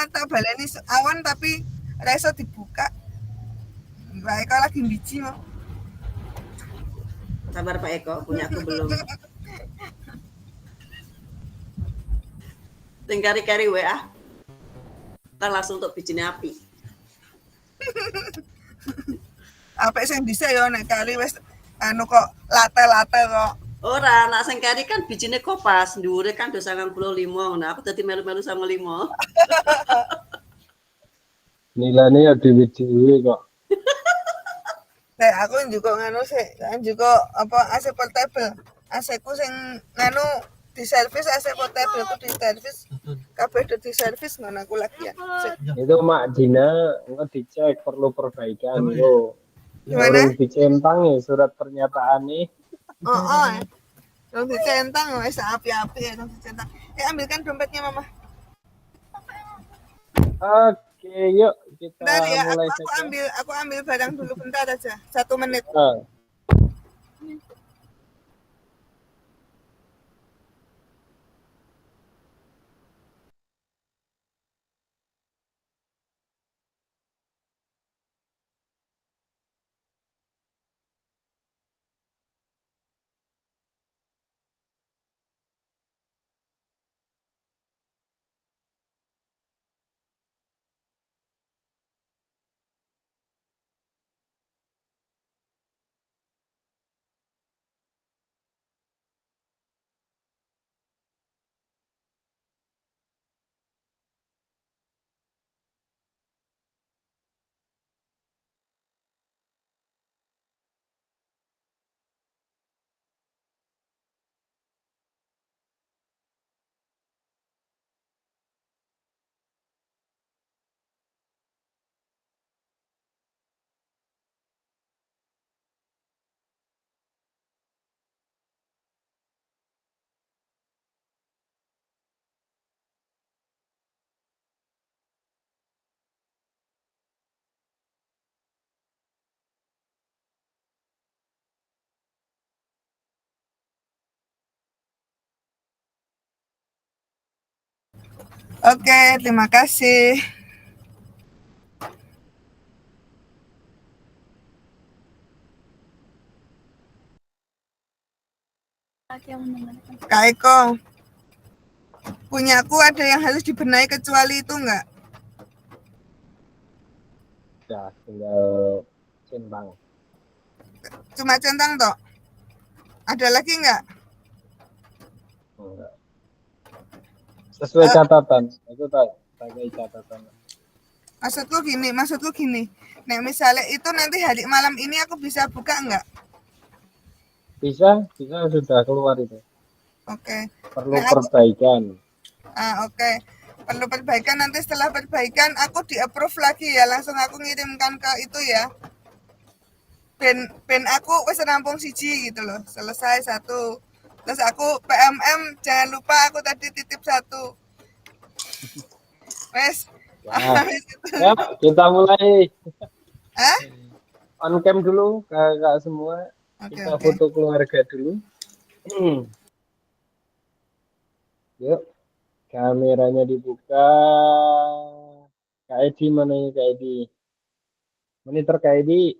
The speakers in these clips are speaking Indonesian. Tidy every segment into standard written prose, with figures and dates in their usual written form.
tak baleni awan tapi ora iso dibuka. Mbak Eko lagi biji mau. Sabar Pak Eko, punya aku belum. Ting kari-kari WA. Ntar langsung untuk bijinya api. Apa sing bisa ya nek kali wis anu kok late-late kok. Ora, nak sing kari kan bijine kopas, dhuwure kan 95. Nah, aku dadi melu-melu sama 5. Nilainya ya dewe-dewe kok. Nek aku juga nganu sih, juga apa AC portable. AC ku sing nganu di servis AC portable ku di servis. Kabeh di servis ngono aku lagi ya. Itu Mak Dina enggak dicek perlu perbaikan lo. Gimana? Dicentang ya surat pernyataan nih. Oh. Dong dicentang wis api-api ya dong dicentang. Ambilkan dompetnya Mama. Oke, yuk kita Bentar ya, mulai aku ambil barang dulu bentar aja. 1 menit. Oke, terima kasih. Kak Eko, punyaku ada yang harus dibenahi kecuali itu enggak? Ya, tinggal centang. Cuma centang toh? Ada lagi enggak? Enggak. Sesuai catatan, itu pakai catatan. Maksudku gini. Nek misalnya itu nanti hari malam ini aku bisa buka enggak? Bisa sudah keluar itu. Oke. Perlu perbaikan. Oke. Perlu perbaikan, nanti setelah perbaikan aku di-approve lagi ya, langsung aku ngirimkan ke itu ya. Ben aku wis rampung siji gitu loh. Selesai 1. Terus aku PMM jangan lupa aku tadi titip 1. Wes. Ya, kita mulai. Hah? On cam dulu kakak semua. Kita foto keluarga dulu. Yuk, kameranya dibuka. Kak Edi mana ya Kak Edi? Monitor Kak Edi.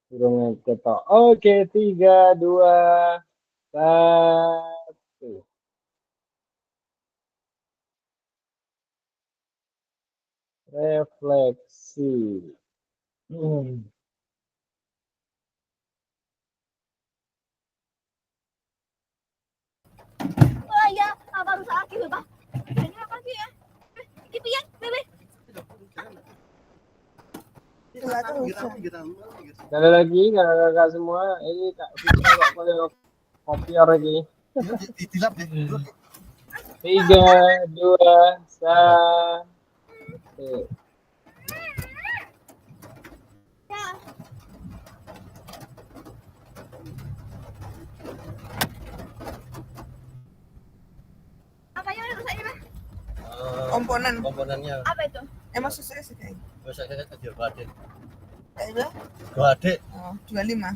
Burung ketok. Oke, 3, 2, 1. Refleksi. Ya, baru sakit Pak. Ini apa sih ya? Ini pian, bebe. Sekali lagi kakak semua, ini Kak Fitra kok kopior lagi. 3, 2, 1. Komponennya. Apa itu? Emang susah sih kayak. Saya kerja Gade. Kayak Gade. 25.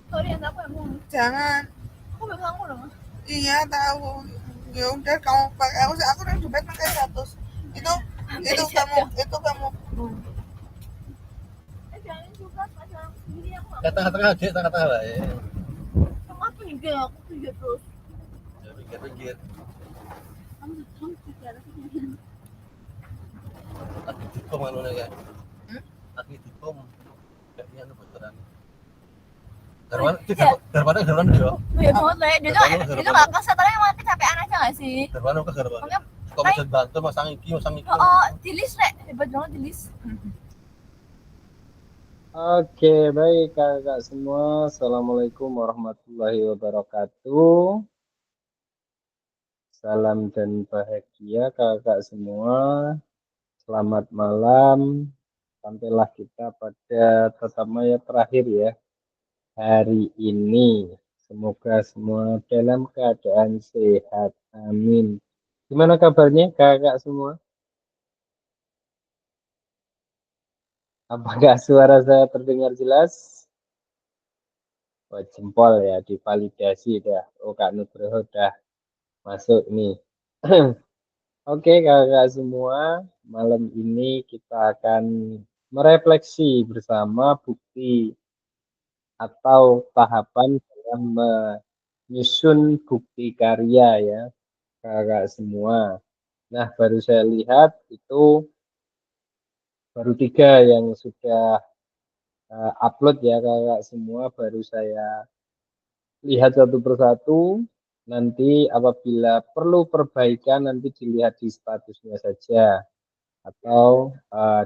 Sorry, aku yang mau. Jangan. Aku belum ngomong dong. Iya tahu. Ya udah kamu pakai, aku udah dompet pakai 100. Itu kamu Jangan juga pasang sendiri aku nggak Ya tengah-tengah aja, tengah-tengah lah ya. mau pinggir aku pinggir terus. Ya pinggir-pinggir. Kamu pinggir aku pinggir. Lagi dikom anu nih kan. Hmm? Lagi dikom. Kayaknya anu bocoran. Ya. Garwan yo. Ya banget lah, dia tuh nggak kesel tapi emang kecapean aja nggak sih? Garwan ke garwan. Makanya Kok bisa bantu masang iki. oh di list rek hebat banget di list. Oke, baik kakak semua. Assalamualaikum warahmatullahi wabarakatuh. Salam dan bahagia kakak semua. Selamat malam. Sampailah kita pada tatap maya terakhir ya hari ini. Semoga semua dalam keadaan sehat. Amin. Gimana kabarnya kakak semua? Apakah suara saya terdengar jelas? Oh, jempol ya, divalidasi dah. Oh, Kak Nugroho dah masuk nih. Oke, kakak semua, malam ini kita akan merefleksi bersama bukti atau tahapan dalam menyusun bukti karya ya, kakak semua. Nah, baru saya lihat itu baru 3 yang sudah upload ya kakak semua, baru saya lihat satu persatu. Nanti apabila perlu perbaikan nanti dilihat di statusnya saja atau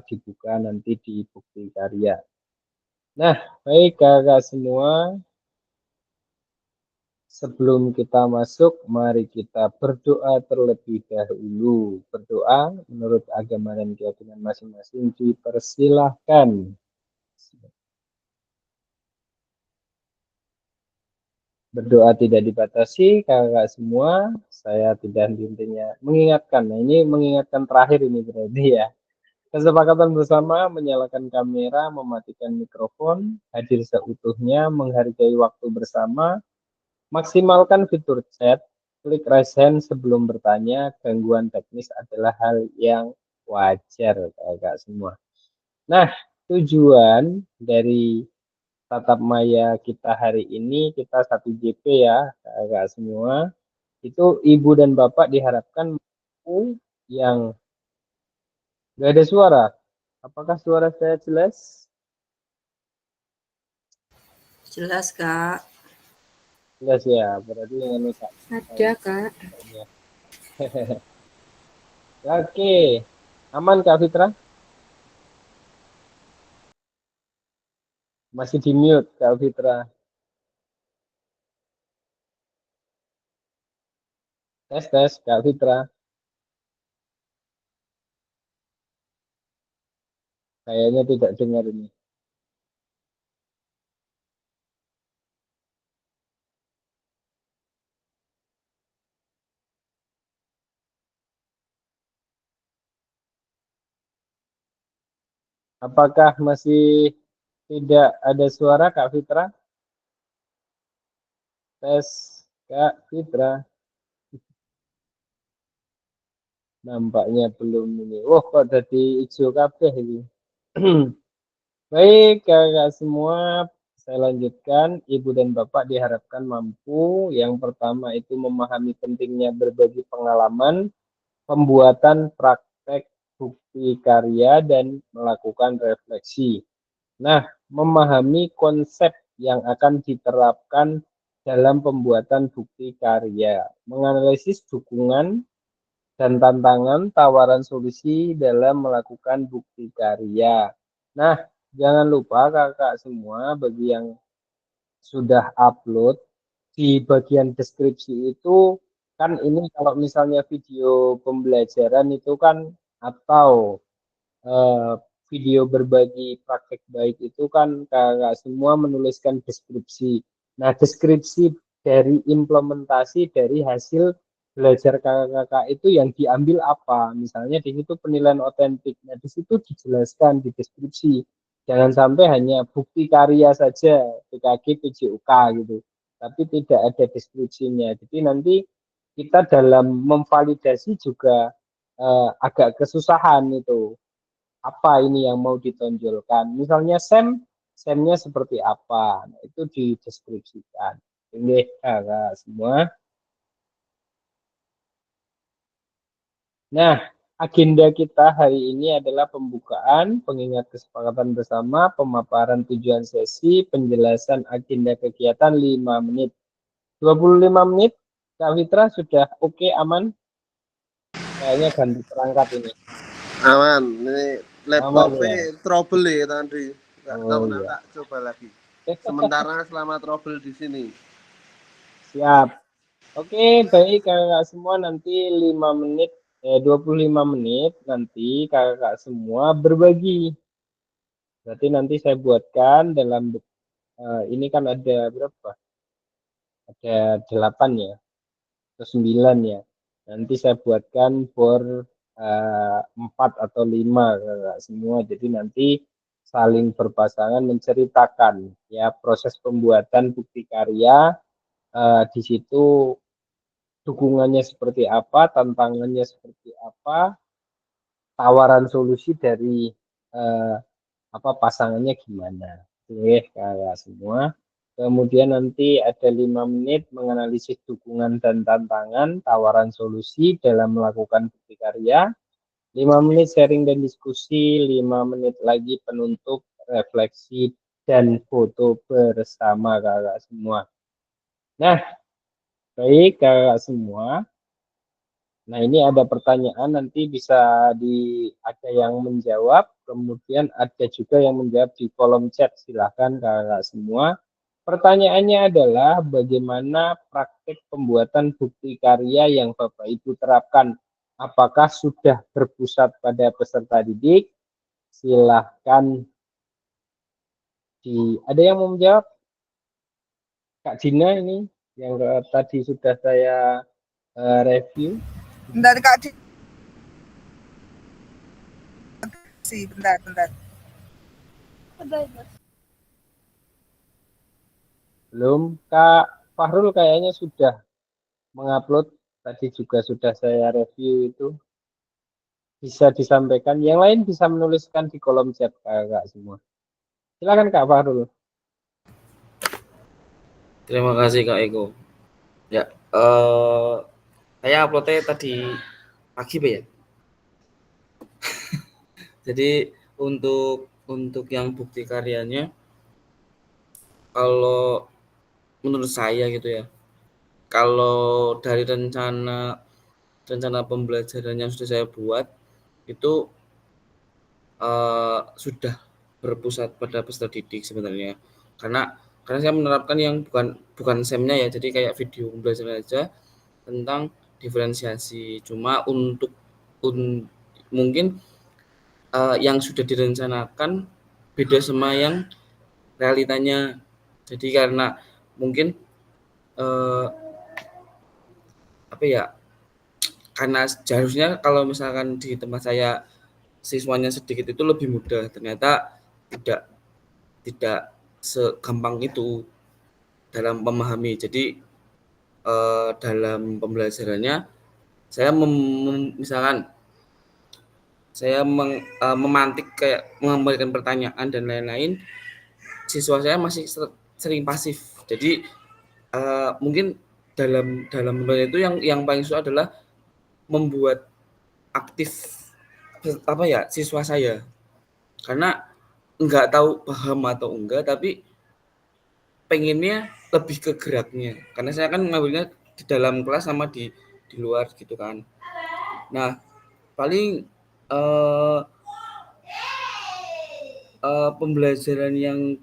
dibuka nanti di bukti karya. Nah, baik kakak semua, sebelum kita masuk, mari kita berdoa terlebih dahulu. Berdoa menurut agama dan keyakinan masing-masing dipersilahkan. Berdoa tidak dibatasi, kakak semua. Saya tidak henti-hentinya mengingatkan. Nah, ini mengingatkan terakhir ini berarti ya. Kesepakatan bersama menyalakan kamera, mematikan mikrofon, hadir seutuhnya, menghargai waktu bersama, maksimalkan fitur chat, klik raise hand sebelum bertanya. Gangguan teknis adalah hal yang wajar, kakak semua. Nah, tujuan dari tatap maya kita hari ini, kita 1 JP ya kakak semua, itu ibu dan bapak diharapkan mampu yang gak ada suara. Apakah suara saya jelas? Jelas, Kak. Jelas ya, berarti dengan Kak. Ada, Kak. Oke, aman Kak Fitra? Masih di mute Kak Fitra. Tes Kak Fitra. Kayaknya tidak dengar ini. Apakah masih tidak ada suara Kak Fitra? Tes Kak Fitra. Nampaknya belum ini. Oh, kok jadi hijau kabeh ini. Baik, kakak semua, saya lanjutkan. Ibu dan bapak diharapkan mampu. Yang pertama itu memahami pentingnya berbagi pengalaman, pembuatan praktek bukti karya, dan melakukan refleksi. Nah, memahami konsep yang akan diterapkan dalam pembuatan bukti karya, menganalisis dukungan dan tantangan, tawaran solusi dalam melakukan bukti karya. Nah, jangan lupa kakak semua, bagi yang sudah upload, di bagian deskripsi itu kan ini kalau misalnya video pembelajaran itu kan atau eh, video berbagi praktek baik itu kan kakak semua menuliskan deskripsi. Nah, deskripsi dari implementasi dari hasil belajar kakak-kakak itu yang diambil apa? Misalnya di situ penilaian otentik. Nah, di situ dijelaskan di deskripsi. Jangan sampai hanya bukti karya saja, PKG, PJUK gitu. Tapi tidak ada deskripsinya. Jadi nanti kita dalam memvalidasi juga agak kesusahan itu. Apa ini yang mau ditonjolkan? Misalnya Semnya seperti apa? Nah, itu dideskripsikan. Ini kakak semua. Nah, agenda kita hari ini adalah pembukaan, pengingat kesepakatan bersama, pemaparan tujuan sesi, penjelasan agenda kegiatan 5 menit. 25 menit, Kak Fitra sudah oke, aman? Kayaknya ganti perangkat ini. Aman, ini Aman ya? laptopnya trouble ya tadi. Nggak tahu, Oh iya. tak coba lagi. Sementara selama trouble di sini. Siap. Oke, baik kakak semua, nanti 25 menit nanti kakak semua berbagi. Berarti nanti saya buatkan dalam ini kan ada berapa? Ada 8 ya, atau 9 ya. Nanti saya buatkan for 4 atau 5 kakak semua. Jadi nanti saling berpasangan menceritakan ya proses pembuatan bukti karya. Di situ dukungannya seperti apa, tantangannya seperti apa, tawaran solusi dari pasangannya gimana. Oke, kakak semua. Kemudian nanti ada 5 menit menganalisis dukungan dan tantangan, tawaran solusi dalam melakukan bukti karya. 5 menit sharing dan diskusi, 5 menit lagi penutup, refleksi, dan foto bersama kakak semua. Nah, baik kakak semua. Nah, ini ada pertanyaan, nanti bisa ada yang menjawab, kemudian ada juga yang menjawab di kolom chat. Silahkan kakak semua. Pertanyaannya adalah bagaimana praktik pembuatan bukti karya yang Bapak Ibu terapkan? Apakah sudah berpusat pada peserta didik? Silahkan ada yang mau menjawab? Kak Dina ini yang tadi sudah saya review. Bentar Kak Di. Bentar. Belum, Kak Fahrul kayaknya sudah mengupload, tadi juga sudah saya review itu. Bisa disampaikan, yang lain bisa menuliskan di kolom chat kakak semua. Silakan Kak Fahrul. Terima kasih Kak Eko. Ya, saya uploadnya tadi pagi Pak ya. Jadi untuk yang bukti karyanya, kalau menurut saya gitu ya, kalau dari rencana pembelajaran yang sudah saya buat itu sudah berpusat pada peserta didik sebenarnya. Karena saya menerapkan yang bukan semnya ya, jadi kayak video pembelajaran aja tentang diferensiasi. Cuma mungkin yang sudah direncanakan beda sama yang realitanya. Jadi karena mungkin karena seharusnya kalau misalkan di tempat saya siswanya sedikit itu lebih mudah, ternyata tidak segampang itu dalam memahami. Jadi dalam pembelajarannya saya misalkan saya memantik kayak memberikan pertanyaan dan lain-lain, siswa saya masih sering pasif. Jadi mungkin dalam itu yang paling susah adalah membuat aktif siswa saya, karena nggak tahu paham atau enggak, tapi pengennya lebih ke geraknya, karena saya kan ngambilnya di dalam kelas sama di luar gitu kan. Nah, paling pembelajaran yang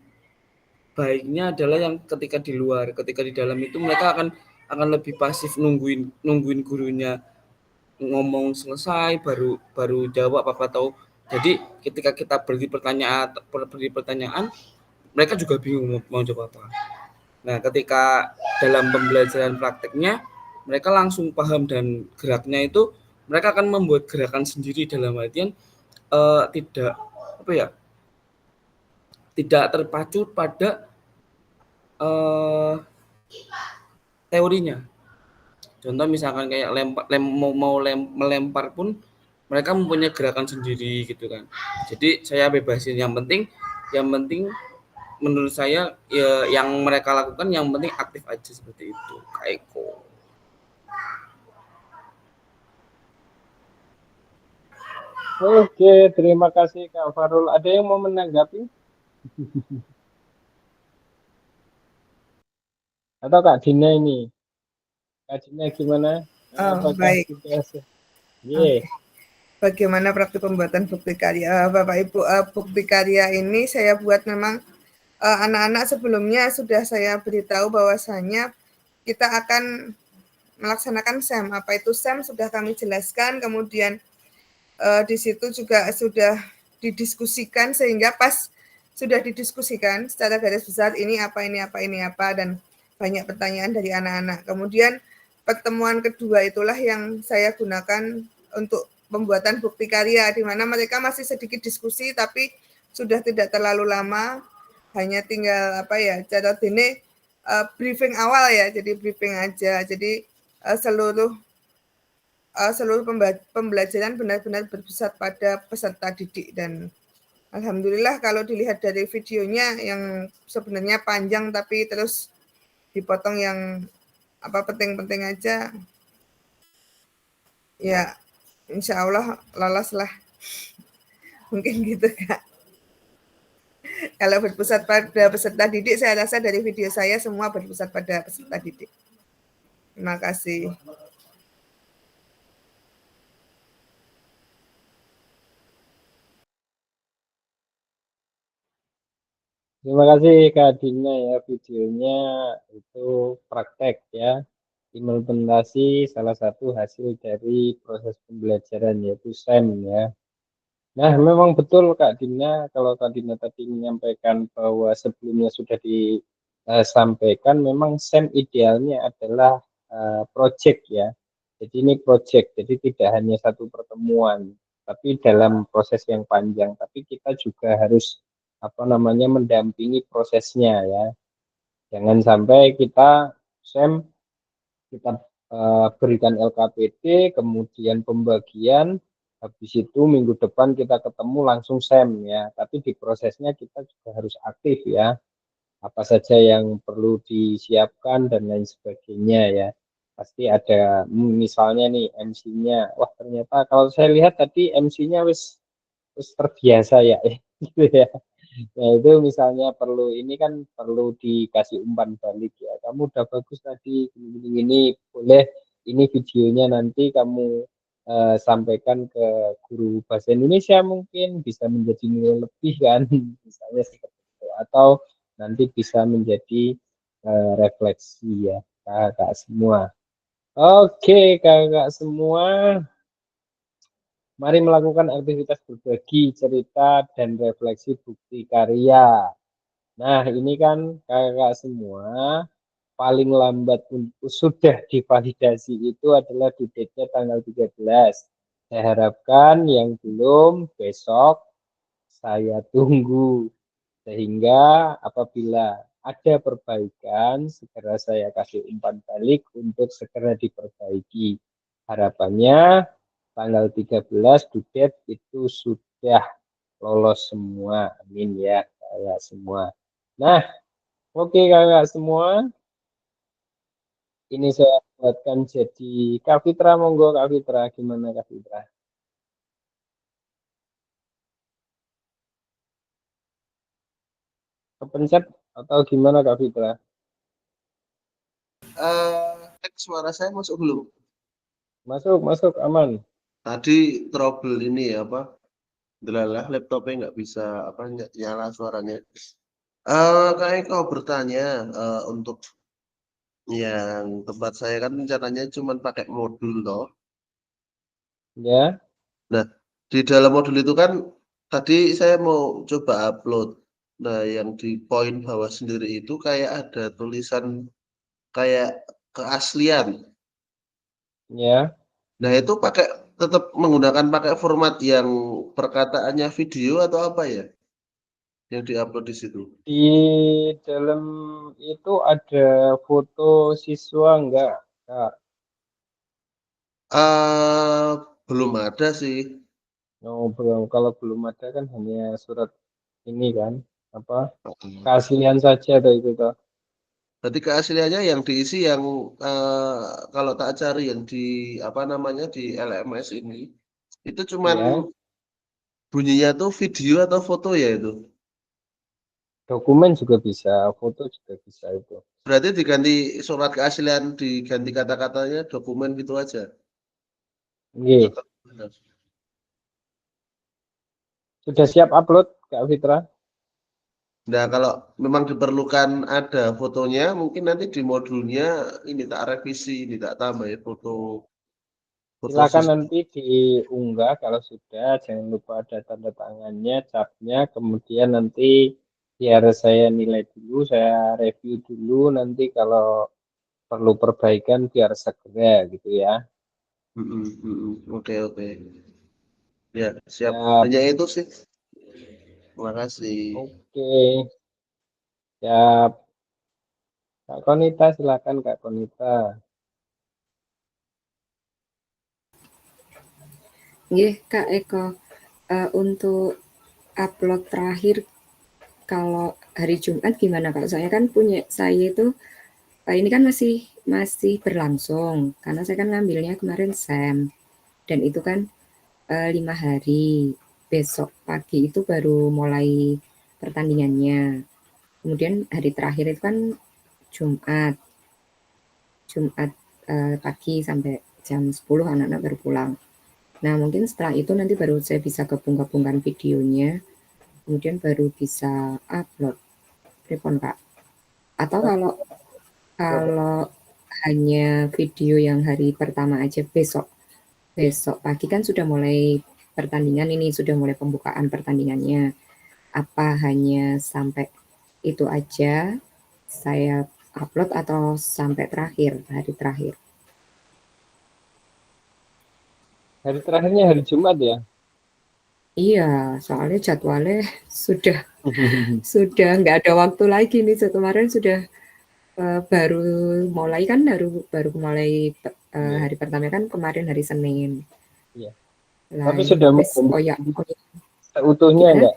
baiknya adalah yang ketika di luar. Ketika di dalam itu mereka akan lebih pasif, nungguin gurunya ngomong selesai baru jawab apa tahu. Jadi ketika kita beri pertanyaan mereka juga bingung mau jawab apa. Nah, ketika dalam pembelajaran prakteknya mereka langsung paham dan geraknya itu mereka akan membuat gerakan sendiri, dalam artian tidak terpacu pada teorinya. Contoh misalkan kayak melempar pun mereka mempunyai gerakan sendiri gitu kan. Jadi saya bebasin, yang penting menurut saya ya yang mereka lakukan yang penting aktif aja seperti itu. Kak Eko. Oke, terima kasih Kak Farul. Ada yang mau menanggapi? Atau Kak Dina ini? Kak Dina gimana? Oh, Apakah baik. sudah Oke. Bagaimana praktik pembuatan bukti karya? Bapak Ibu, bukti karya ini saya buat memang anak-anak sebelumnya sudah saya beritahu bahwasanya kita akan melaksanakan SEM. Apa itu SEM sudah kami jelaskan, kemudian di situ juga sudah didiskusikan sehingga pas sudah didiskusikan secara garis besar ini apa, dan banyak pertanyaan dari anak-anak. Kemudian pertemuan kedua itulah yang saya gunakan untuk pembuatan bukti karya, di mana mereka masih sedikit diskusi tapi sudah tidak terlalu lama, hanya tinggal cara ini briefing awal ya, jadi briefing aja. Jadi seluruh pembelajaran benar-benar berpusat pada peserta didik, dan alhamdulillah kalau dilihat dari videonya yang sebenarnya panjang tapi terus dipotong yang penting-penting aja, ya insya Allah lolos lah. Mungkin gitu Kak. Kalau berpusat pada peserta didik, saya rasa dari video saya semua berpusat pada peserta didik. Terima kasih. Terima kasih Kak Dina ya, videonya itu praktek ya, implementasi salah satu hasil dari proses pembelajaran yaitu SEM ya. Nah, memang betul Kak Dina, kalau Kak Dina tadi menyampaikan bahwa sebelumnya sudah disampaikan, memang SEM idealnya adalah project ya. Jadi ini project, jadi tidak hanya satu pertemuan, tapi dalam proses yang panjang. Tapi kita juga harus mendampingi prosesnya ya. Jangan sampai kita SEM kita berikan LKPD, kemudian pembagian, habis itu minggu depan kita ketemu langsung SEM ya. Tapi di prosesnya kita juga harus aktif ya. Apa saja yang perlu disiapkan dan lain sebagainya ya. Pasti ada misalnya nih MC-nya. Wah, ternyata kalau saya lihat tadi MC-nya wis terbiasa ya. Gitu ya. Nah, itu misalnya perlu dikasih umpan balik ya. Kamu udah bagus tadi ini boleh ini videonya nanti kamu sampaikan ke guru bahasa Indonesia, mungkin bisa menjadi nilai lebih kan misalnya seperti itu, atau nanti bisa menjadi refleksi ya kakak semua. Oke kakak semua, mari melakukan aktivitas berbagi cerita dan refleksi bukti karya. Nah, ini kan kakak semua paling lambat untuk sudah divalidasi itu adalah due date-nya tanggal 13. Saya harapkan yang belum besok saya tunggu, sehingga apabila ada perbaikan segera saya kasih umpan balik untuk segera diperbaiki. Harapannya tanggal 13 due date itu sudah lolos semua. Amin ya kakak semua. Nah, oke kakak semua, ini saya buatkan jadi Kak Fitra. Monggo Kak Fitra, gimana Kak Fitra? Kepencet atau gimana Kak Fitra? Suara saya masuk belum? Masuk aman. Tadi trouble ini ya apa? Delalah laptopnya nggak bisa nyala suaranya. Kayak kau bertanya untuk yang tempat saya kan rencananya cuma pakai modul toh. Ya. Nah, di dalam modul itu kan tadi saya mau coba upload. Nah, yang di poin bawah sendiri itu kayak ada tulisan kayak keaslian. Ya. Nah, itu tetap menggunakan pakai format yang perkataannya video atau apa ya? Yang diupload di situ. Di dalam itu ada foto siswa enggak Kak? Eee, belum ada sih. Oh, belum. Kalau belum ada kan hanya surat ini kan, apa, Mhm. keaslian saja tuh itu toh. Berarti keasliannya yang diisi yang, kalau tak cari yang di, apa namanya, di LMS ini, itu cuman Ya, bunyinya tuh video atau foto ya itu? dokumen juga bisa, foto juga bisa itu. Berarti diganti surat keaslian, diganti kata-katanya dokumen gitu aja? Nggih, Atau gimana? sudah siap upload Kak Fitra? Nah, kalau memang diperlukan ada fotonya, mungkin nanti di modulnya ini tak revisi, ini tak tambah ya foto foto Silakan sistem. nanti diunggah kalau sudah, jangan lupa ada tanda tangannya, capnya, kemudian nanti biar saya nilai dulu, saya review dulu, nanti kalau perlu perbaikan biar segera gitu ya. Mhm mhm. Oke oke. Ya, siap. Siap, Hanya itu sih. Terima kasih. oke, siap. Kak Konita, silakan Kak Konita. Nggih, Kak Eko. Untuk upload terakhir kalau hari Jumat gimana, Kak? Soalnya kan punya saya itu ini kan masih masih berlangsung karena saya kan ngambilnya kemarin SEM dan itu kan 5 hari. Besok pagi itu baru mulai pertandingannya. Kemudian hari terakhir itu kan Jumat. Jumat pagi sampai jam 10 anak-anak baru pulang. Nah, mungkin setelah itu nanti baru saya bisa gabung-gabungkan videonya, kemudian baru bisa upload. Pripun, Kak? Atau kalau kalau hanya video yang hari pertama aja besok, besok pagi kan sudah mulai pertandingan ini, sudah mulai pembukaan pertandingannya. Apa hanya sampai itu aja saya upload atau sampai terakhir, hari terakhir? Hari terakhirnya hari Jumat ya? Iya, soalnya jadwalnya sudah sudah nggak ada waktu lagi nih. Kemarin sudah baru mulai kan baru baru mulai Iya, hari pertama kan kemarin hari Senin. iya. Lah Tapi ini sudah wis oyak menggambarkan oyak seutuhnya gimana? enggak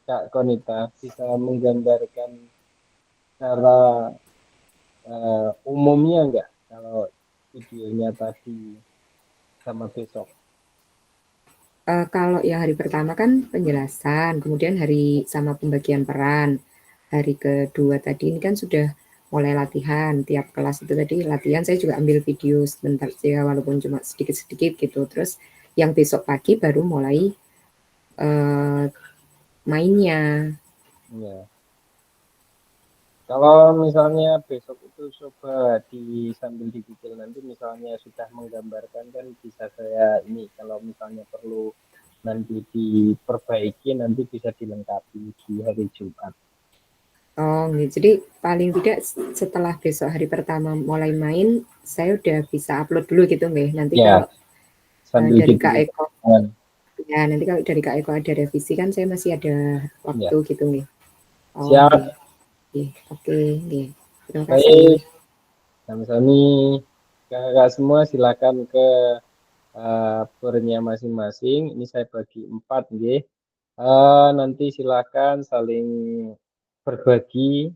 Kak Konita? Bisa menggambarkan cara umumnya enggak kalau videonya tadi sama besok? Kalau yang hari pertama kan penjelasan, kemudian hari sama pembagian peran. Hari kedua tadi ini kan sudah mulai latihan, tiap kelas itu tadi latihan saya juga ambil video sebentar saja walaupun cuma sedikit-sedikit gitu. Terus yang besok pagi baru mulai eh, mainnya. Ya. Kalau misalnya besok itu coba sambil dicicil nanti misalnya sudah menggambarkan kan bisa saya ini kalau misalnya perlu nanti diperbaiki nanti bisa dilengkapi di hari Jumat. Oh, gitu. Jadi paling tidak setelah besok hari pertama mulai main, saya udah bisa upload dulu gitu nggih. Nanti Ya, kalau sambil dari Kak Eko, dipikirkan. ya nanti kalau dari Kak Eko ada revisi kan saya masih ada waktu Ya, gitu nggih. Oh, nggih. siap. Nggih. Oke, nggih. Terima kasih. Baik, sami-sami. Kakak semua silakan ke bernya masing-masing. Ini saya bagi 4, nggih. Nanti silakan saling berbagi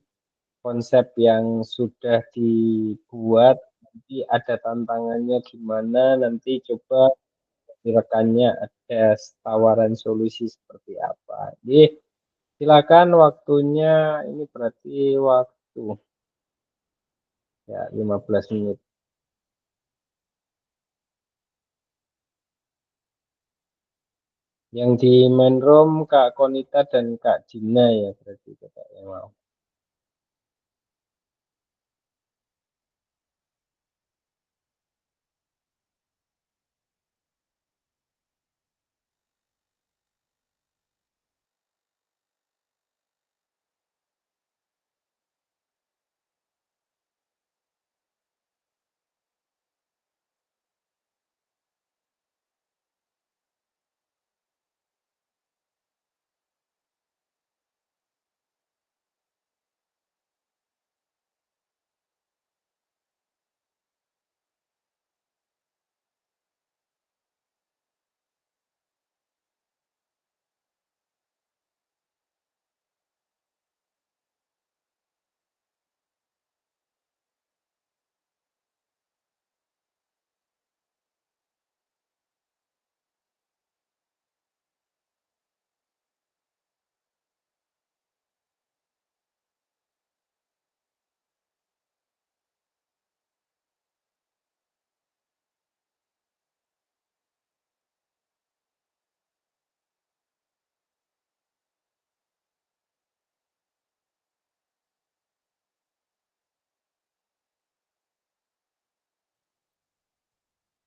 konsep yang sudah dibuat. Nanti ada tantangannya gimana, nanti coba rekannya ada tawaran solusi seperti apa. Nggih, silakan waktunya ini berarti waktu ya 15 menit. Yang di main room Kak Konita dan Kak Jina ya berarti katanya mau.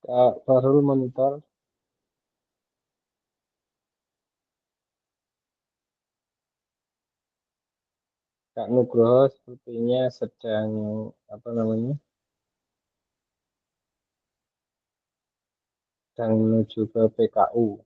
Kak Fahrul monitor. Kak Nugroho sepertinya sedang apa namanya? Sedang menuju ke PKU.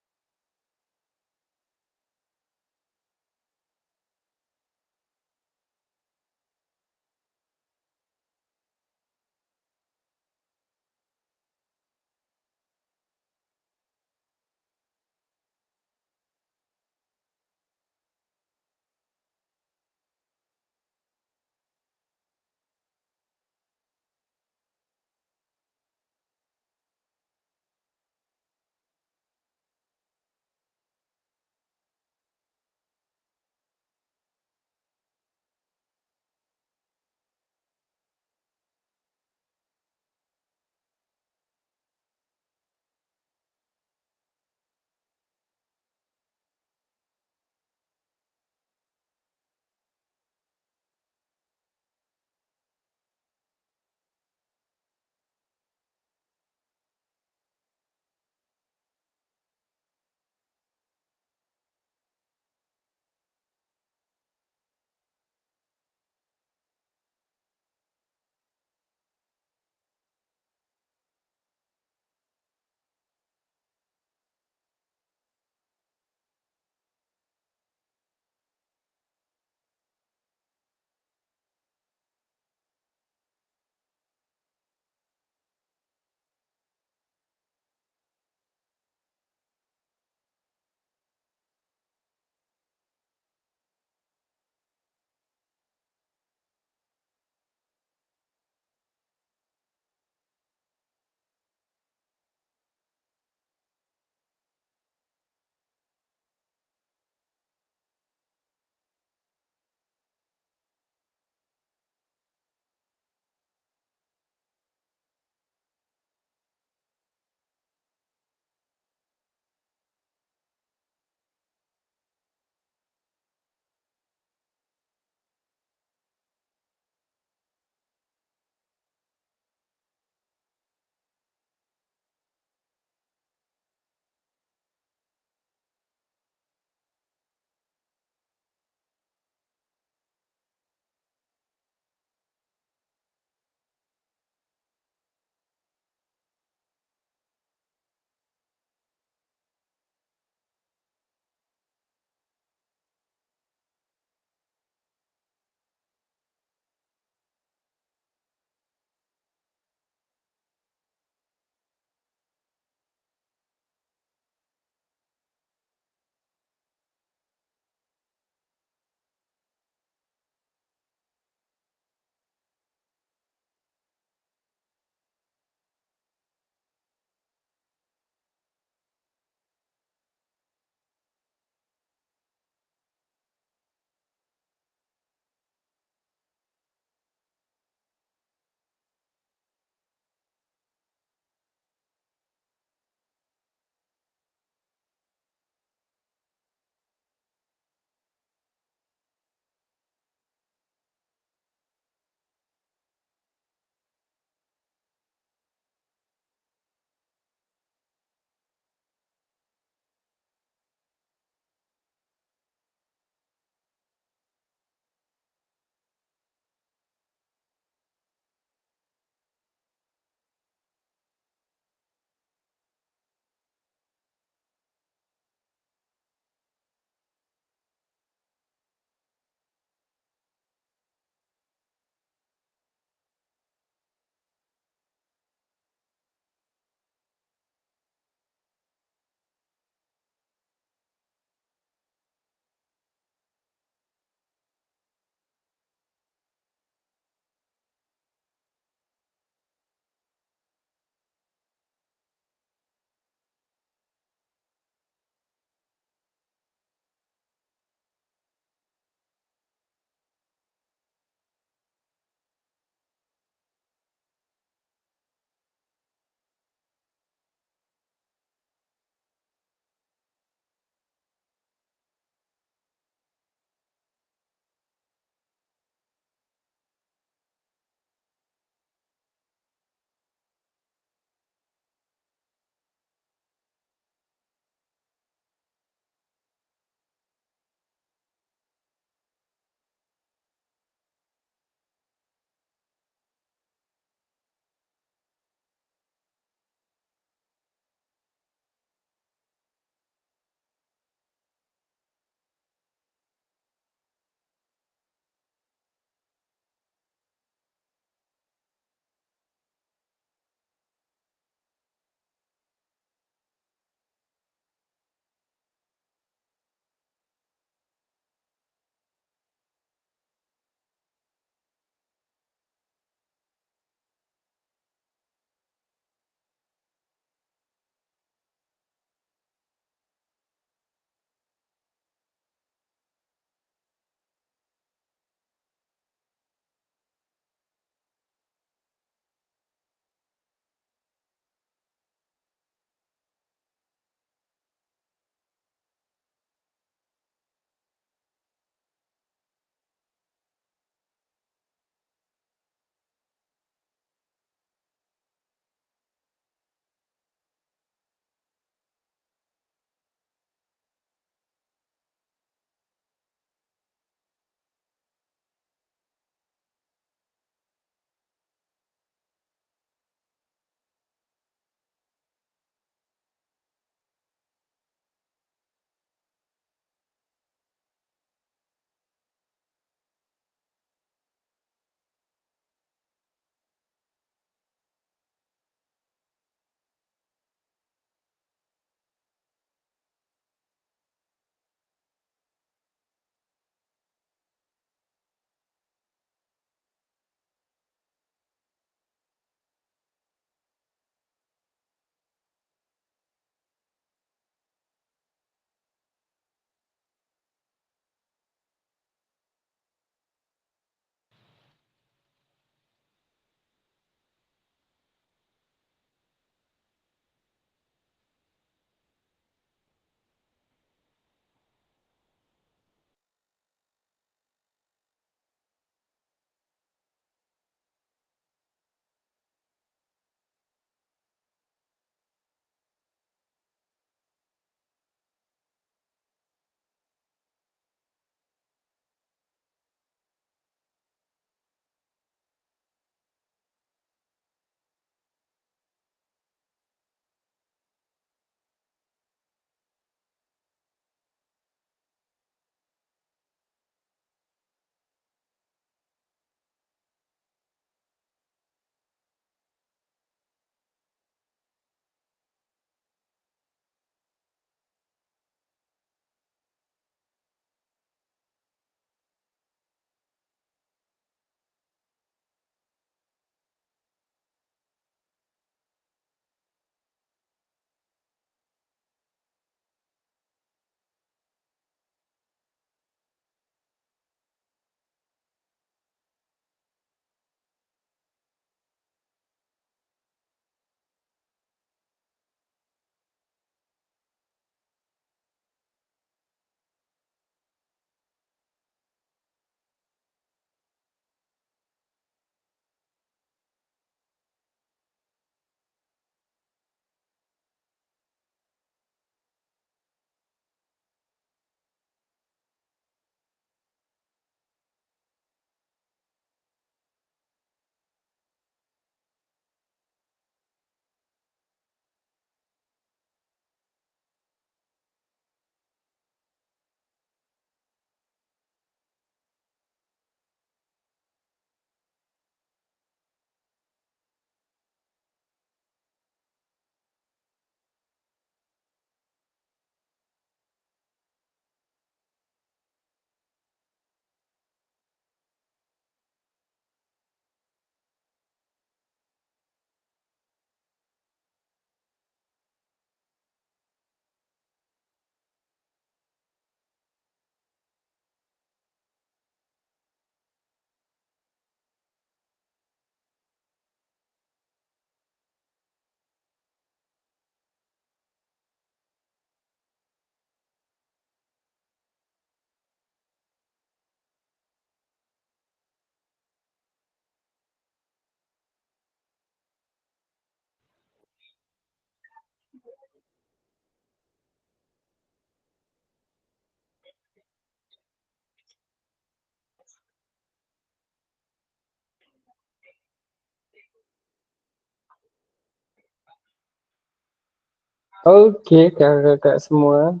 Oke, kakak-kakak semua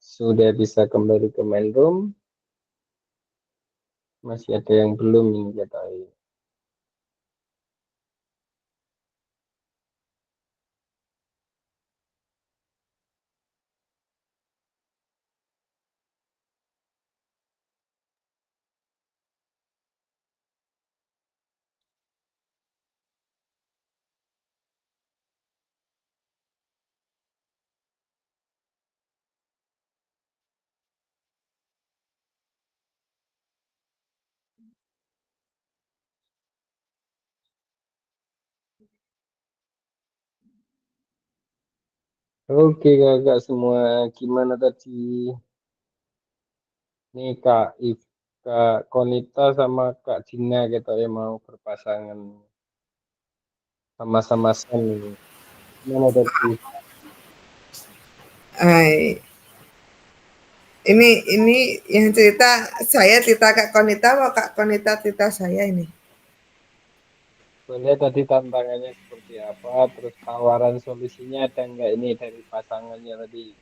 sudah bisa kembali ke main room. Masih ada yang belum ini katanya. Oke kakak semua, gimana tadi? Nih Kak Konita sama Kak Dina kita ya mau berpasangan sama-sama Sen ini. Gimana tadi? Ai, ini yang cerita saya cerita Kak Konita atau Kak Konita cerita saya ini? Boleh tadi tantangannya seperti apa, terus tawaran solusinya ada nggak ini dari pasangannya tadi?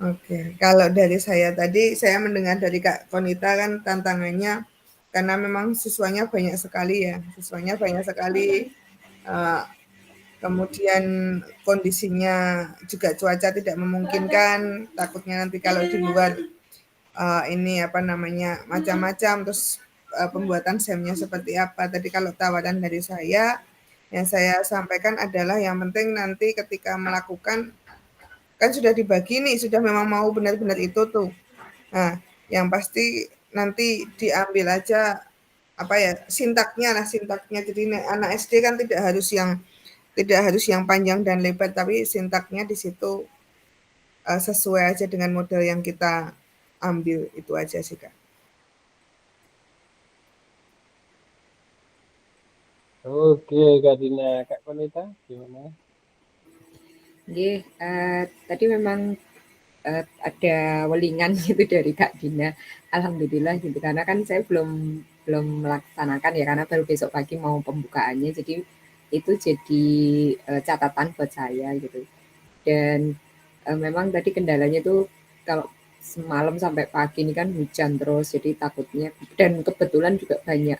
Oke, kalau dari saya tadi, saya mendengar dari Kak Konita kan tantangannya karena memang siswanya banyak sekali ya, siswanya banyak sekali. eh, Kemudian kondisinya juga cuaca tidak memungkinkan, takutnya nanti kalau di luar ini apa namanya macam-macam, terus pembuatan SEM-nya seperti apa. Tadi kalau tawaran dari saya, yang saya sampaikan adalah yang penting nanti ketika melakukan kan sudah dibagi nih, sudah memang mau benar-benar itu tuh. Nah, yang pasti nanti diambil aja apa ya sintaknya lah sintaknya. Jadi anak SD kan tidak harus yang panjang dan lebar, tapi sintaknya di situ sesuai aja dengan model yang kita ambil itu aja sih Kak. Oke Kak Dina, Kak Konita gimana? Nggih, tadi memang ada welingan gitu dari Kak Dina. Alhamdulillah gitu karena kan saya belum belum melaksanakan ya karena baru besok pagi mau pembukaannya. Jadi itu jadi catatan buat saya gitu. Dan memang tadi kendalanya tuh kalau semalam sampai pagi ini kan hujan terus jadi takutnya dan kebetulan juga banyak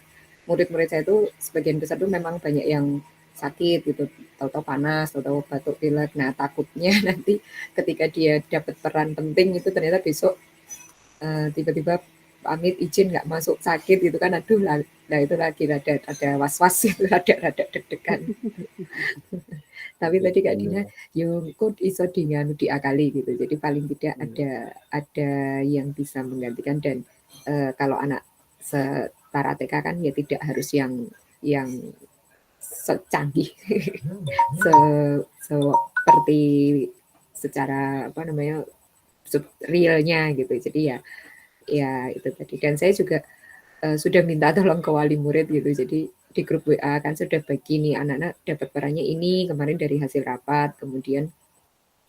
murid-murid saya tuh sebagian besar tuh memang banyak yang sakit gitu, tahu-tahu panas, tahu-tahu batuk pilek. Nah, takutnya nanti ketika dia dapat peran penting itu ternyata besok tiba-tiba pamit izin nggak masuk sakit gitu kan, aduh lah, nah itu lagi ada was-was itu, rada deg-degan. Tapi tadi Kak Dina, yo kok iso diakali gitu. Jadi paling tidak ada yang bisa menggantikan dan kalau anak setara TK kan ya tidak harus yang secanggih seperti secara apa namanya realnya gitu. Jadi ya itu tadi. Dan saya juga sudah minta tolong ke wali murid gitu. Jadi di grup WA kan sudah bagi nih anak-anak dapat perannya ini kemarin dari hasil rapat. Kemudian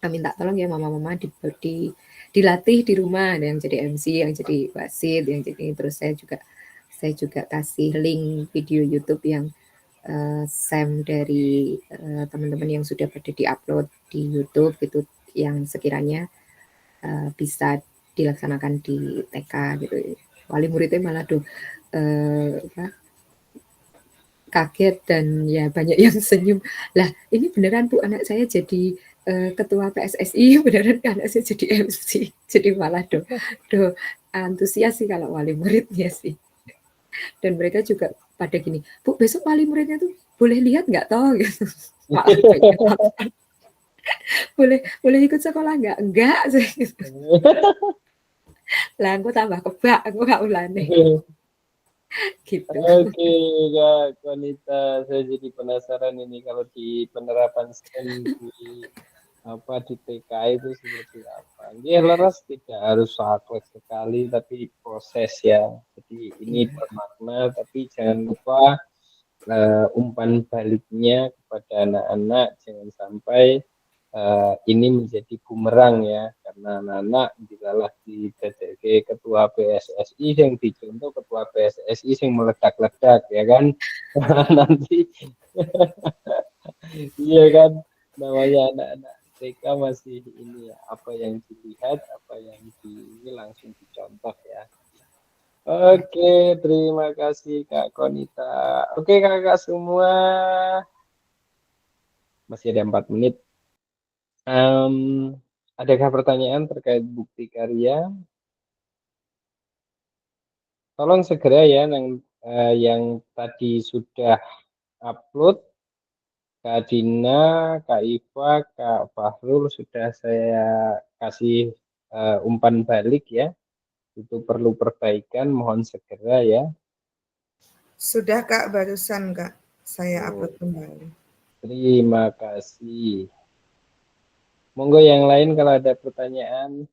minta tolong ya mama-mama dilatih di rumah, ada yang jadi MC, yang jadi wasit, yang jadi terus saya juga kasih link video YouTube yang SEM dari teman-teman yang sudah pada diupload di YouTube gitu yang sekiranya bisa dilaksanakan di TK gitu. Wali muridnya malah kaget dan ya banyak yang senyum. Lah ini beneran Bu anak saya jadi ketua PSSI, beneran anak saya jadi MC. Jadi malah antusias sih kalau wali muridnya sih. Dan mereka juga pada gini, Bu besok wali muridnya tuh boleh lihat nggak toh gitu. boleh ikut sekolah nggak? Enggak. Lah aku tambah kebak, aku gak ulane. Gitu. Oke Kak Konita, saya jadi penasaran ini kalau di penerapan STEM di TK itu seperti apa? Dia leres tidak harus saklek sekali, tapi proses ya. Jadi ini bermakna, tapi jangan lupa umpan baliknya kepada anak-anak, jangan sampai ini menjadi bumerang ya, karena anak-anak dilalah didadake ketua PSSI yang dicontoh ketua PSSI yang meledak-ledak ya kan. Nanti iya kan, namanya anak-anak TK masih ini ya, apa yang dilihat, apa yang ini langsung dicontoh ya. Oke, terima kasih Kak Konita. Oke kakak semua, masih ada 4 menit. Adakah pertanyaan terkait bukti karya? Tolong segera ya yang tadi sudah upload, Kak Dina, Kak Iva, Kak Fahrul sudah saya kasih umpan balik ya. Itu perlu perbaikan, mohon segera ya. Sudah Kak, barusan Kak. Saya upload kembali. Terima kasih. Monggo yang lain kalau ada pertanyaan.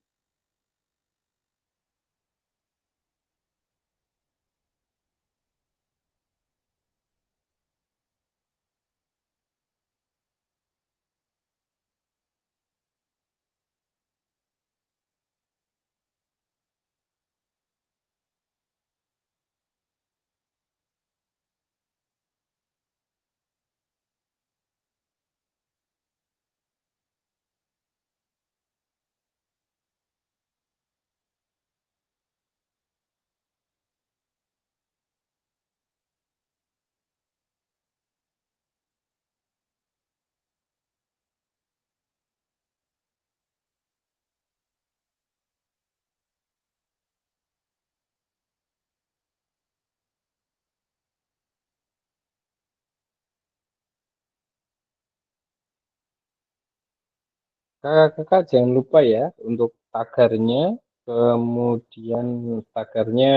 Kakak-kakak jangan lupa ya untuk tagarnya, kemudian tagarnya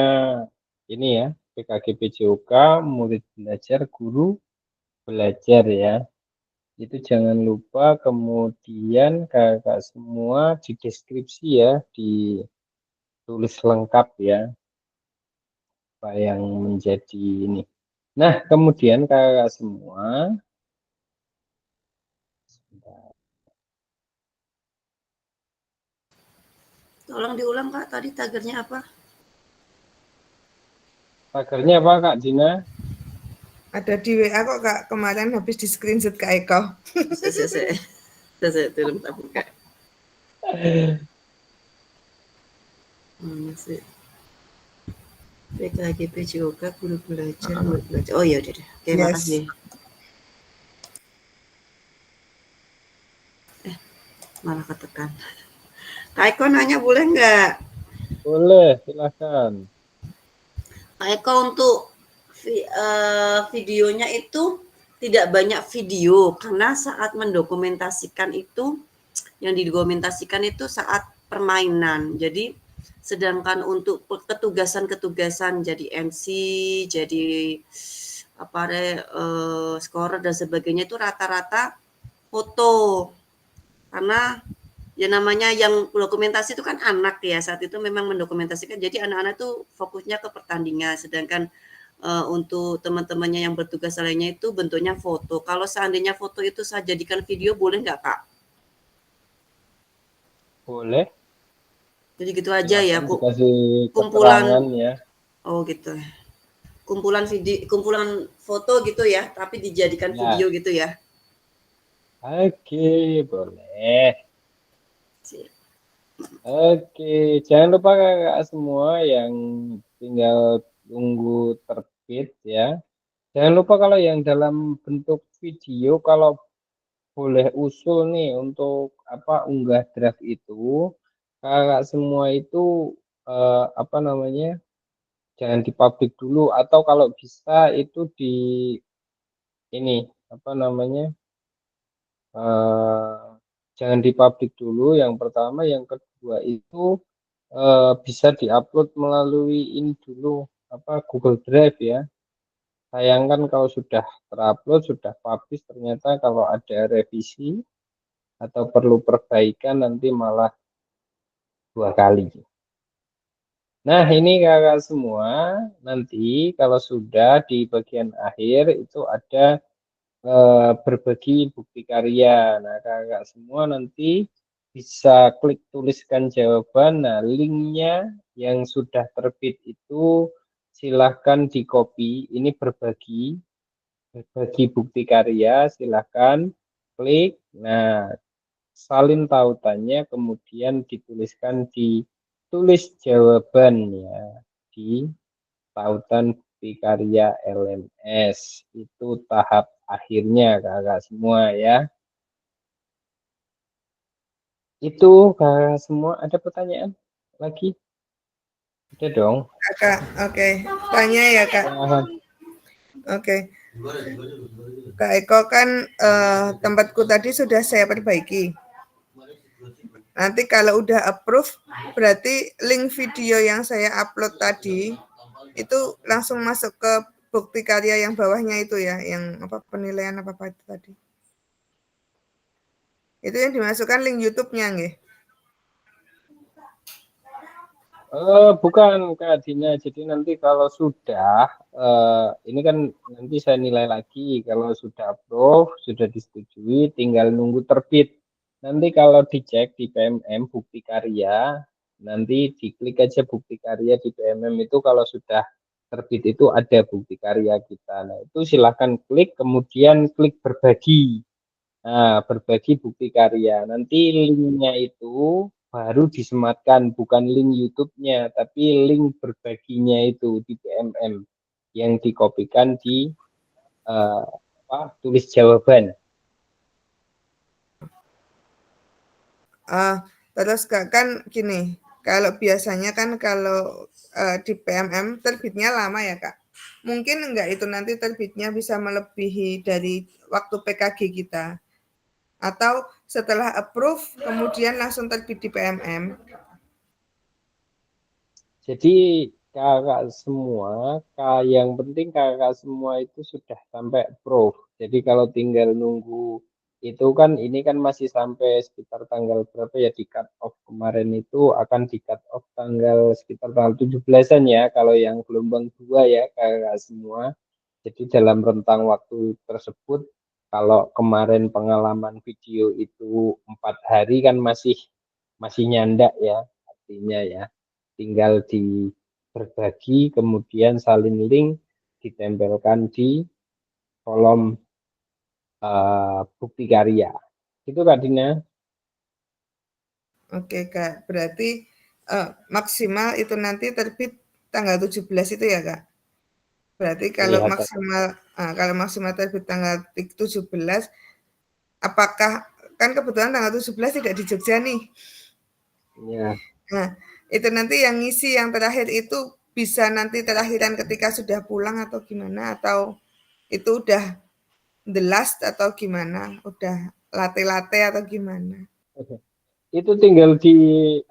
ini ya, PKG PJOK, murid belajar, guru belajar ya. Itu jangan lupa, kemudian kakak semua di deskripsi ya, ditulis lengkap ya, apa yang menjadi ini. Nah, kemudian kakak semua, Tolong diulang Kak, tadi tagernya apa? tagarnya apa Kak Dina? Ada di WA kok Kak, kemarin habis di screenshot Kak Eko. Saya belum tak buka. Masih. PKGP juga guru belajar, murid belajar. Oh iya udah deh. Oke, Yes. makasih. Malah ketekan. Kak Eko nanya boleh nggak? Boleh, silakan. Kak Eko untuk videonya itu tidak banyak video karena saat mendokumentasikan itu yang didokumentasikan itu saat permainan. Jadi sedangkan untuk ketugasan-ketugasan jadi MC, jadi apa scorer dan sebagainya itu rata-rata foto. Karena ya namanya yang dokumentasi itu kan anak ya, saat itu memang mendokumentasikan. Jadi anak-anak tuh fokusnya ke pertandingan, sedangkan untuk teman-temannya yang bertugas lainnya itu bentuknya foto. Kalau seandainya foto itu saya jadikan video boleh nggak Kak? Boleh. Jadi gitu aja ya, dikasih kumpulan keterangan ya. Oh gitu. Kumpulan video, kumpulan foto gitu ya, tapi dijadikan Ya. video gitu ya. Oke, boleh. Sip. Oke, jangan lupa kakak semua yang tinggal tunggu terbit ya. Jangan lupa kalau yang dalam bentuk video, kalau boleh usul nih untuk apa unggah draft itu, kakak semua itu apa namanya, jangan dipublik dulu, atau kalau bisa itu di ini apa namanya, jangan dipublik dulu yang pertama, yang kedua itu bisa diupload melalui ini dulu, apa Google Drive ya. Sayangkan kalau sudah terupload, sudah publish, ternyata kalau ada revisi atau perlu perbaikan nanti malah 2 kali. Nah ini kakak semua, nanti kalau sudah di bagian akhir itu ada berbagi bukti karya. Nah kakak semua nanti bisa klik tuliskan jawaban. Nah linknya yang sudah terbit itu silahkan di copy. Ini berbagi bukti karya, silahkan klik, Nah, salin tautannya kemudian dituliskan di tulis jawaban ya di tautan bukti karya LMS. Itu tahap akhirnya kakak semua ya. Itu kakak semua, ada pertanyaan lagi? Ada dong. Kakak, oke. Tanya ya Kak. Ya, Oke. Kak Eko kan tempatku tadi sudah saya perbaiki. Nanti kalau udah approve, berarti link video yang saya upload tadi itu langsung masuk ke bukti karya yang bawahnya itu ya, yang apa penilaian apa itu tadi. Itu yang dimasukkan link YouTube-nya nggih. bukan Kak Dina. Jadi nanti kalau sudah, ini kan nanti saya nilai lagi. Kalau sudah approve, sudah disetujui, tinggal nunggu terbit. Nanti kalau dicek di PMM bukti karya, nanti diklik aja bukti karya di PMM itu kalau sudah terbit itu ada bukti karya kita. Nah itu silahkan klik, kemudian klik berbagi. Nah, berbagi bukti karya. Nanti linknya itu baru disematkan, bukan link YouTube-nya, tapi link berbaginya itu di PMM yang dikopikan di tulis jawaban. Terus Kak, kan gini, kalau biasanya kan kalau di PMM terbitnya lama ya Kak. Mungkin enggak itu nanti terbitnya bisa melebihi dari waktu PKG kita. Atau setelah approve kemudian langsung terbit di PMM. Jadi kakak semua, yang penting kakak semua itu sudah sampai approve. Jadi kalau tinggal nunggu itu kan ini kan masih sampai sekitar tanggal berapa ya di cut off kemarin itu akan di cut off tanggal sekitar tanggal 17-an ya kalau yang gelombang 2 ya kakak semua. Jadi dalam rentang waktu tersebut kalau kemarin pengalaman video itu 4 hari kan masih nyandak ya artinya ya tinggal di berbagi kemudian salin link ditempelkan di kolom bukti karya itu Kak Dina. Oke Kak, berarti maksimal itu nanti terbit tanggal 17 itu ya Kak? Berarti kalau Kelihatan maksimal terbit tanggal 17, apakah kan kebetulan tanggal 17 tidak di Jogja nih. ya. Nah, itu nanti yang ngisi yang terakhir itu bisa nanti terakhiran ketika sudah pulang atau gimana? Atau itu udah the last atau gimana? Udah latte-latte atau gimana? Itu tinggal di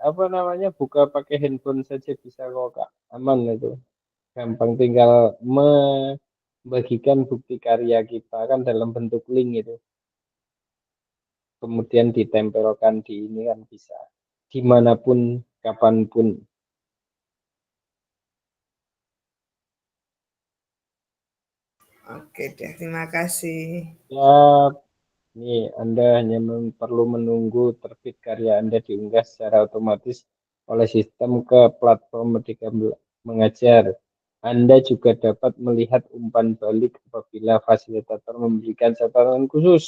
apa namanya buka pakai handphone saja bisa kok Kak, aman itu, gampang tinggal membagikan bukti karya kita kan dalam bentuk link itu kemudian ditempelkan di ini kan bisa dimanapun kapanpun. Oke deh, terima kasih. Ya, nih Anda hanya perlu menunggu terbit karya Anda diunggah secara otomatis oleh sistem ke platform Merdeka Mengajar. Anda juga dapat melihat umpan balik apabila fasilitator memberikan catatan khusus.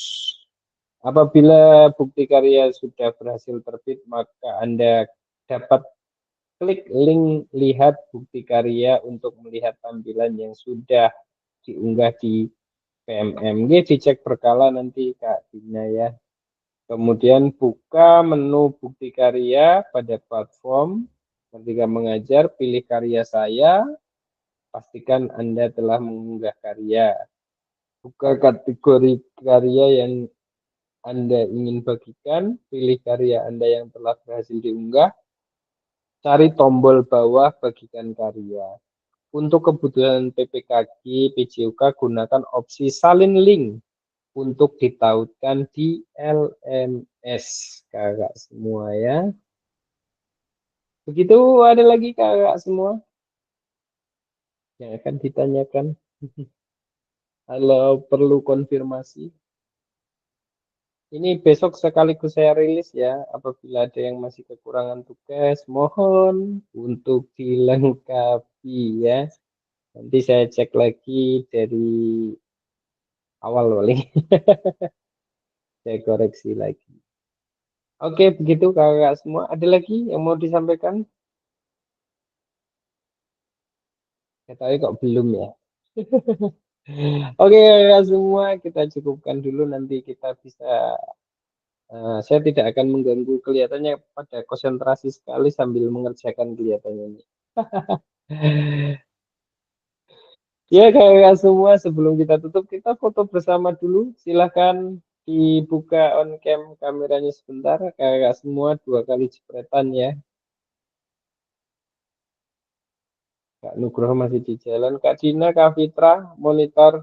Apabila bukti karya sudah berhasil terbit, maka Anda dapat klik link lihat bukti karya untuk melihat tampilan yang sudah diunggah di PMM. Ini dicek berkala nanti Kak Dina ya. Kemudian buka menu bukti karya pada platform. Ketika mengajar, pilih karya saya. Pastikan Anda telah mengunggah karya. Buka kategori karya yang Anda ingin bagikan. Pilih karya Anda yang telah berhasil diunggah. Cari tombol bawah bagikan karya. Untuk kebutuhan PPKG, PJOK gunakan opsi salin link untuk ditautkan di LMS kakak semua ya. Begitu ada lagi kakak semua yang akan ditanyakan. Kalau perlu konfirmasi. Ini besok sekaligus saya rilis ya. Apabila ada yang masih kekurangan tugas, mohon untuk dilengkapi ya. Nanti saya cek lagi dari awal paling. saya koreksi lagi. Oke, begitu kakak semua. Ada lagi yang mau disampaikan? Saya tahu kok belum ya. Oke kakak semua, kita cukupkan dulu, nanti kita bisa. Saya tidak akan mengganggu, kelihatannya pada konsentrasi sekali sambil mengerjakan kelihatannya ini. Ya kakak semua, sebelum kita tutup, kita foto bersama dulu. Silahkan dibuka on cam kameranya sebentar. Kakak semua 2 kali jepretan ya. Kak Nugroho masih di jalan. Kak Dina, Kak Fitra, monitor.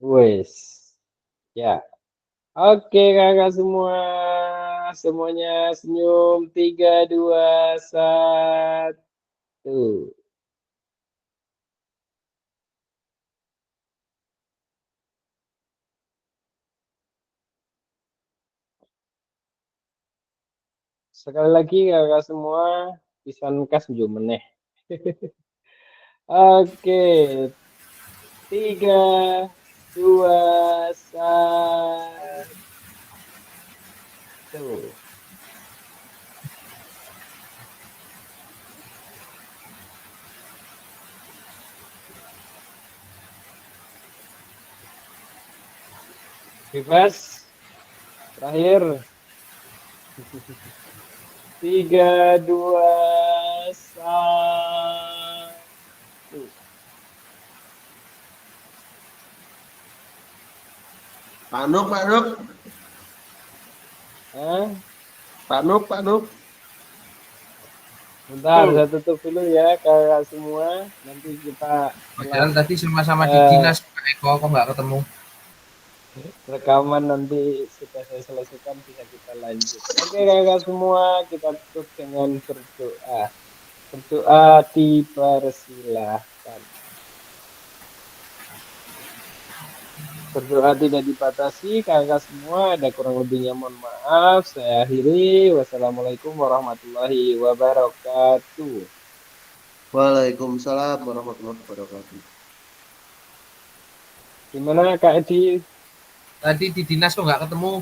Wes. Ya. Oke kakak semua. Semuanya senyum. 3, 2, 1. Sekali lagi kakak semua, pisan kas njuk meneh. Oke, 3, 2, 1. Bebas. Terakhir. 3, 2, 1. Pak Nuk, Pak Nuk, Hah? Pak Nuk, Pak Nuk. Bentar, saya tutup dulu ya kakak semua. Nanti kita Padahal tadi sama-sama di eh, dinas Pak Eko, kok nggak ketemu? rekaman nanti sudah saya selesaikan, bisa kita lanjut. Oke kakak semua, kita tutup dengan berdoa. Berdoa dipersilahkan. Berdoa tidak dibatasi, kakak semua. Ada kurang lebihnya mohon maaf. Saya akhiri. Wassalamualaikum warahmatullahi wabarakatuh. Waalaikumsalam warahmatullahi wabarakatuh. Gimana Kak Edi? Tadi di dinas kok nggak ketemu?